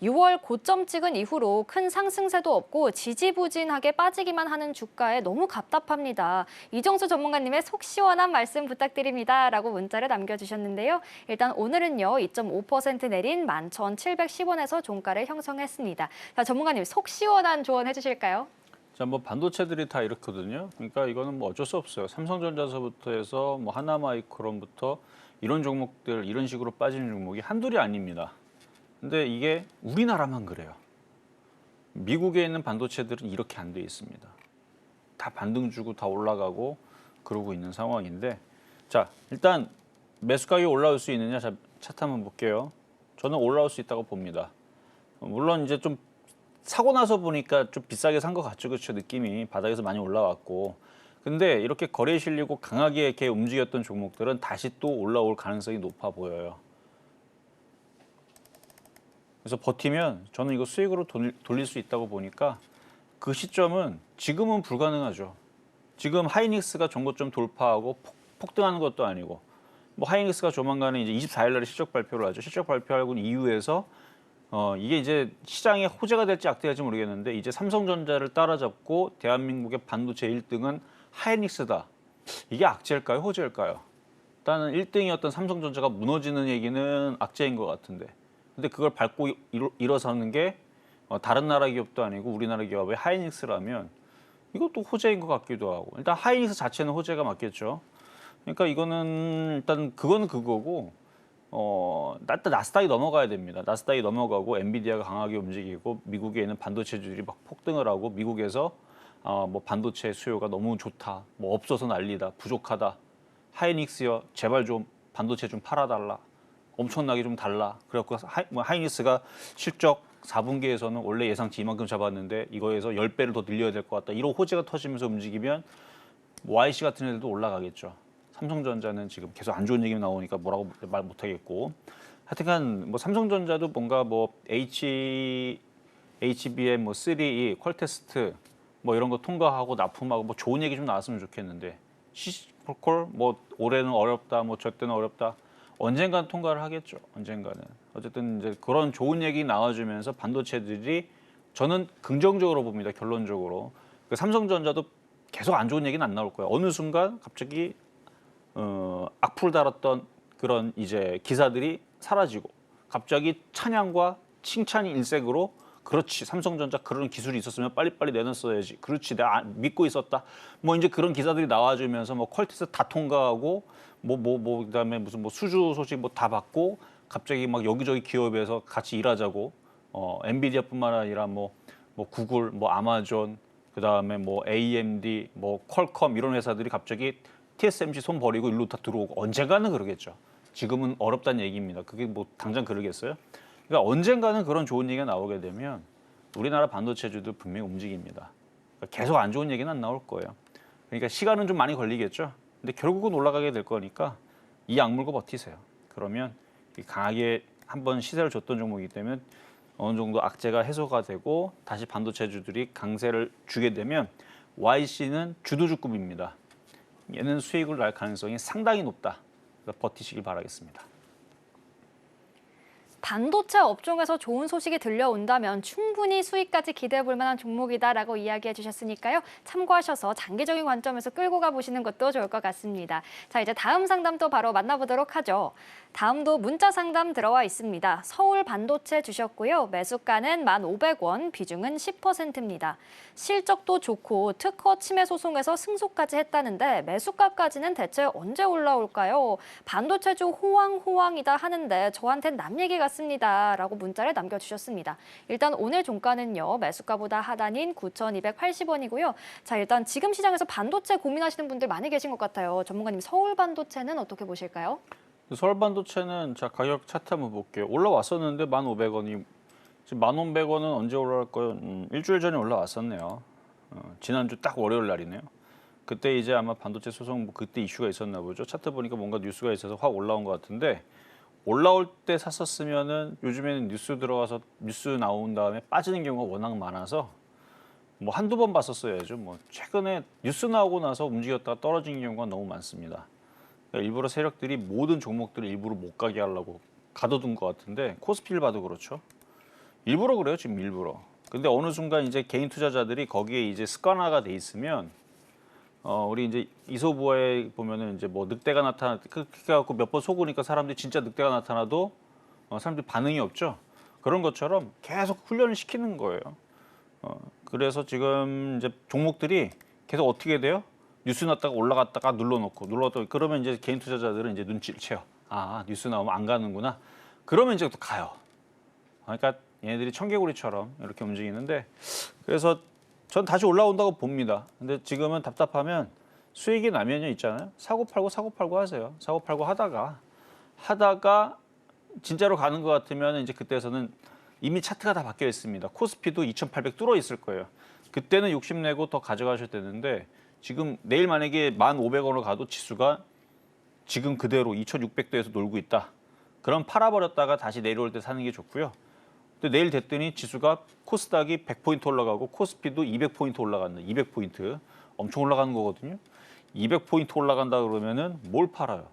6월 고점 찍은 이후로 큰 상승세도 없고 지지부진하게 빠지기만 하는 주가에 너무 답답합니다. 이정수 전문가님의 속 시원한 말씀 부탁드립니다. 라고 문자를 남겨주셨는데요. 일단 오늘은요. 2.5% 내린 11,710원에서 종가를 형성했습니다. 자, 전문가님 속 시원한 조언 해주실까요? 자, 뭐 반도체들이 다 이렇거든요. 그러니까 이거는 뭐 어쩔 수 없어요. 삼성전자서부터 해서 뭐 하나마이크론부터 이런 종목들 이런 식으로 빠지는 종목이 한둘이 아닙니다. 근데 이게 우리나라만 그래요. 미국에 있는 반도체들은 이렇게 안 돼 있습니다. 다 반등 주고 다 올라가고 그러고 있는 상황인데 자, 일단 매수 가격이 올라올 수 있느냐 차트 한번 볼게요. 저는 올라올 수 있다고 봅니다. 물론 이제 좀 사고 나서 보니까 좀 비싸게 산 것 같죠. 그렇죠. 느낌이 바닥에서 많이 올라왔고. 근데 이렇게 거래에 실리고 강하게 이렇게 움직였던 종목들은 다시 또 올라올 가능성이 높아 보여요. 그래서 버티면 저는 이거 수익으로 돌릴 수 있다고 보니까 그 시점은 지금은 불가능하죠. 지금 하이닉스가 종고점 돌파하고 폭등하는 것도 아니고 뭐 하이닉스가 조만간에 이제 24일 날에 실적 발표를 하죠. 실적 발표하고 이후에서 이게 이제 시장의 호재가 될지 악재가 될지 모르겠는데 이제 삼성전자를 따라잡고 대한민국의 반도체 1등은 하이닉스다. 이게 악재일까요? 호재일까요? 일단은 1등이었던 삼성전자가 무너지는 얘기는 악재인 것 같은데 근데 그걸 밟고 일어서는 게 다른 나라 기업도 아니고 우리나라 기업의 하이닉스라면 이것도 호재인 것 같기도 하고 일단 하이닉스 자체는 호재가 맞겠죠. 그러니까 이거는 일단 그거는 그거고 일단 나스닥이 넘어가야 됩니다. 나스닥이 넘어가고 엔비디아가 강하게 움직이고 미국에 있는 반도체주들이 막 폭등을 하고 미국에서 뭐 반도체 수요가 너무 좋다, 뭐 없어서 난리다, 부족하다, 하이닉스요 제발 좀 반도체 좀 팔아달라. 엄청나게 좀 달라. 그래갖고 하이닉스가 실적 4분기에서는 원래 예상치 이만큼 잡았는데 이거에서 10배를 더 늘려야 될 것 같다. 이런 호재가 터지면서 움직이면 YC 같은 애들도 올라가겠죠. 삼성전자는 지금 계속 안 좋은 얘기 나오니까 뭐라고 말 못하겠고. 하여튼간 뭐 삼성전자도 뭔가 뭐 HBM 뭐 3E, 퀄테스트 뭐 이런 거 통과하고 납품하고 뭐 좋은 얘기 좀 나왔으면 좋겠는데 시콜 뭐 올해는 어렵다, 뭐 저 때는 어렵다. 언젠가는 통과를 하겠죠. 언젠가는. 어쨌든 이제 그런 좋은 얘기 나와주면서 반도체들이 저는 긍정적으로 봅니다. 결론적으로. 삼성전자도 계속 안 좋은 얘기는 안 나올 거예요. 어느 순간 갑자기 악플 달았던 그런 이제 기사들이 사라지고 갑자기 찬양과 칭찬이 일색으로 그렇지 삼성전자 그런 기술이 있었으면 빨리빨리 내놨어야지. 그렇지 내가 믿고 있었다. 뭐 이제 그런 기사들이 나와주면서 뭐 퀄티스 다 통과하고 뭐 그다음에 무슨 뭐 수주 소식 뭐 다 받고 갑자기 막 여기저기 기업에서 같이 일하자고 엔비디아뿐만 아니라 뭐 구글 뭐 아마존 그다음에 뭐 AMD 뭐 퀄컴 이런 회사들이 갑자기 TSMC 손 버리고 일로 다 들어오고 언젠가는 그러겠죠. 지금은 어렵다는 얘기입니다. 그게 뭐 당장 그러겠어요? 그러니까 언젠가는 그런 좋은 얘기가 나오게 되면 우리나라 반도체주도 분명히 움직입니다. 그러니까 계속 안 좋은 얘기는 안 나올 거예요. 그러니까 시간은 좀 많이 걸리겠죠. 근데 결국은 올라가게 될 거니까 이 악물고 버티세요. 그러면 강하게 한번 시세를 줬던 종목이기 때문에 어느 정도 악재가 해소가 되고 다시 반도체주들이 강세를 주게 되면 YC는 주도주급입니다. 얘는 수익을 날 가능성이 상당히 높다. 그래서 버티시길 바라겠습니다. 반도체 업종에서 좋은 소식이 들려온다면 충분히 수익까지 기대해 볼 만한 종목이다라고 이야기해 주셨으니까요. 참고하셔서 장기적인 관점에서 끌고 가보시는 것도 좋을 것 같습니다. 자, 이제 다음 상담도 바로 만나보도록 하죠. 다음도 문자 상담 들어와 있습니다. 서울 반도체 주셨고요. 매수가는 1,500원, 비중은 10%입니다. 실적도 좋고 특허 침해 소송에서 승소까지 했다는데 매수가까지는 대체 언제 올라올까요? 반도체주 호황이다 하는데 저한텐 남 얘기 같습니다. 라고 문자를 남겨주셨습니다. 일단 오늘 종가는요. 매수가보다 하단인 9,280원이고요. 자, 일단 지금 시장에서 반도체 고민하시는 분들 많이 계신 것 같아요. 전문가님, 서울 반도체는 어떻게 보실까요? 서울 반도체는 자 가격 차트 한번 볼게요. 올라왔었는데 1,500원이 지금 1,500원은 언제 올라갈까요? 일주일 전에 올라왔었네요. 지난주 딱 월요일 날이네요. 그때 이제 아마 반도체 소송 그때 이슈가 있었나 보죠. 차트 보니까 뭔가 뉴스가 있어서 확 올라온 것 같은데 올라올 때 샀었으면은 요즘에는 뉴스 들어가서 뉴스 나온 다음에 빠지는 경우가 워낙 많아서 뭐 한두 번 봤었어야죠. 뭐 최근에 뉴스 나오고 나서 움직였다가 떨어지는 경우가 너무 많습니다. 그러니까 일부러 세력들이 모든 종목들을 일부러 못 가게 하려고 가둬둔 것 같은데 코스피를 봐도 그렇죠. 일부러 그래요, 지금 일부러. 근데 어느 순간 이제 개인 투자자들이 거기에 이제 습관화가 돼 있으면 우리 이제 이소부에 보면은 이제 뭐 늑대가 나타나 그렇게 갖고 몇 번 속으니까 사람들이 진짜 늑대가 나타나도 사람들이 반응이 없죠. 그런 것처럼 계속 훈련을 시키는 거예요. 그래서 지금 이제 종목들이 계속 어떻게 돼요? 뉴스 났다가 올라갔다가 눌러놓고 그러면 이제 개인 투자자들은 이제 눈치를 채요. 아, 뉴스 나오면 안 가는구나. 그러면 이제 또 가요. 그러니까 얘네들이 청개구리처럼 이렇게 움직이는데 그래서 전 다시 올라온다고 봅니다. 근데 지금은 답답하면 수익이 나면요 있잖아요. 사고 팔고 하세요. 사고 팔고 하다가 진짜로 가는 것 같으면 이제 그때서는 이미 차트가 다 바뀌어 있습니다. 코스피도 2,800 뚫어 있을 거예요. 그때는 욕심내고 더 가져가셔야 되는데 지금 내일 만약에 1,500원으로 가도 지수가 지금 그대로 2,600도에서 놀고 있다. 그럼 팔아버렸다가 다시 내려올 때 사는 게 좋고요. 근데 내일 됐더니 지수가 코스닥이 100포인트 올라가고 코스피도 200포인트 올라간다. 200포인트. 엄청 올라가는 거거든요. 200포인트 올라간다 그러면은 뭘 팔아요?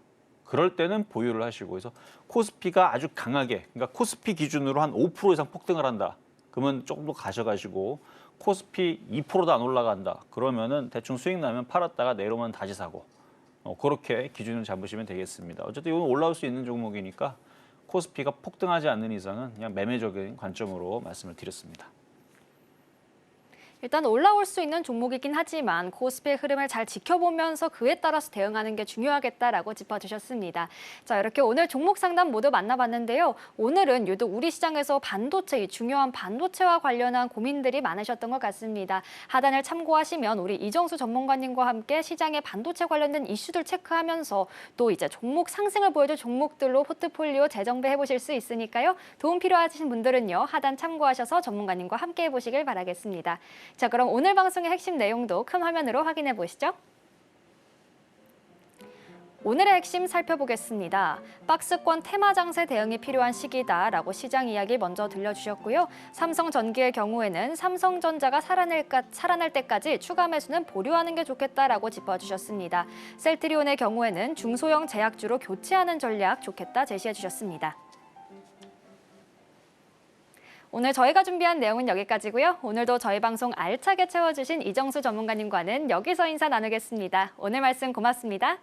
그럴 때는 보유를 하시고 그래서 코스피가 아주 강하게 그러니까 코스피 기준으로 한 5% 이상 폭등을 한다. 그러면 조금 더 가져가시고 코스피 2%도 안 올라간다. 그러면은 대충 수익 나면 팔았다가 내려오면 다시 사고 그렇게 기준을 잡으시면 되겠습니다. 어쨌든 이건 올라올 수 있는 종목이니까 코스피가 폭등하지 않는 이상은 그냥 매매적인 관점으로 말씀을 드렸습니다. 일단 올라올 수 있는 종목이긴 하지만 코스피의 흐름을 잘 지켜보면서 그에 따라서 대응하는 게 중요하겠다라고 짚어주셨습니다. 자, 이렇게 오늘 종목 상담 모두 만나봤는데요. 오늘은 유독 우리 시장에서 반도체, 이 중요한 반도체와 관련한 고민들이 많으셨던 것 같습니다. 하단을 참고하시면 우리 이정수 전문가님과 함께 시장의 반도체 관련된 이슈들 체크하면서 또 이제 종목 상승을 보여줄 종목들로 포트폴리오 재정비해 보실 수 있으니까요. 도움 필요하신 분들은요. 하단 참고하셔서 전문가님과 함께 해보시길 바라겠습니다. 자, 그럼 오늘 방송의 핵심 내용도 큰 화면으로 확인해 보시죠. 오늘의 핵심 살펴보겠습니다. 박스권 테마 장세 대응이 필요한 시기다라고 시장 이야기 먼저 들려주셨고요. 삼성전기의 경우에는 삼성전자가 살아날 때까지 추가 매수는 보류하는 게 좋겠다라고 짚어주셨습니다. 셀트리온의 경우에는 중소형 제약주로 교체하는 전략 좋겠다 제시해 주셨습니다. 오늘 저희가 준비한 내용은 여기까지고요. 오늘도 저희 방송 알차게 채워주신 이정수 전문가님과는 여기서 인사 나누겠습니다. 오늘 말씀 고맙습니다.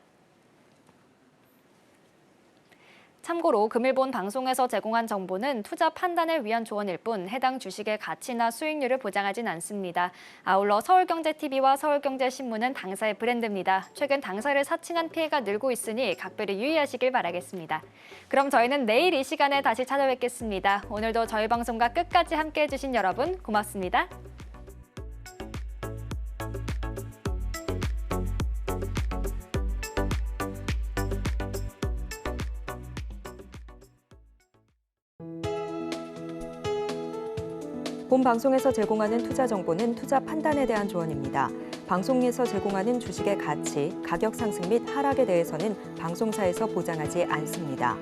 참고로 금일본 방송에서 제공한 정보는 투자 판단을 위한 조언일 뿐 해당 주식의 가치나 수익률을 보장하진 않습니다. 아울러 서울경제TV와 서울경제신문은 당사의 브랜드입니다. 최근 당사를 사칭한 피해가 늘고 있으니 각별히 유의하시길 바라겠습니다. 그럼 저희는 내일 이 시간에 다시 찾아뵙겠습니다. 오늘도 저희 방송과 끝까지 함께해 주신 여러분 고맙습니다. 본 방송에서 제공하는 투자 정보는 투자 판단에 대한 조언입니다. 방송에서 제공하는 주식의 가치, 가격 상승 및 하락에 대해서는 방송사에서 보장하지 않습니다.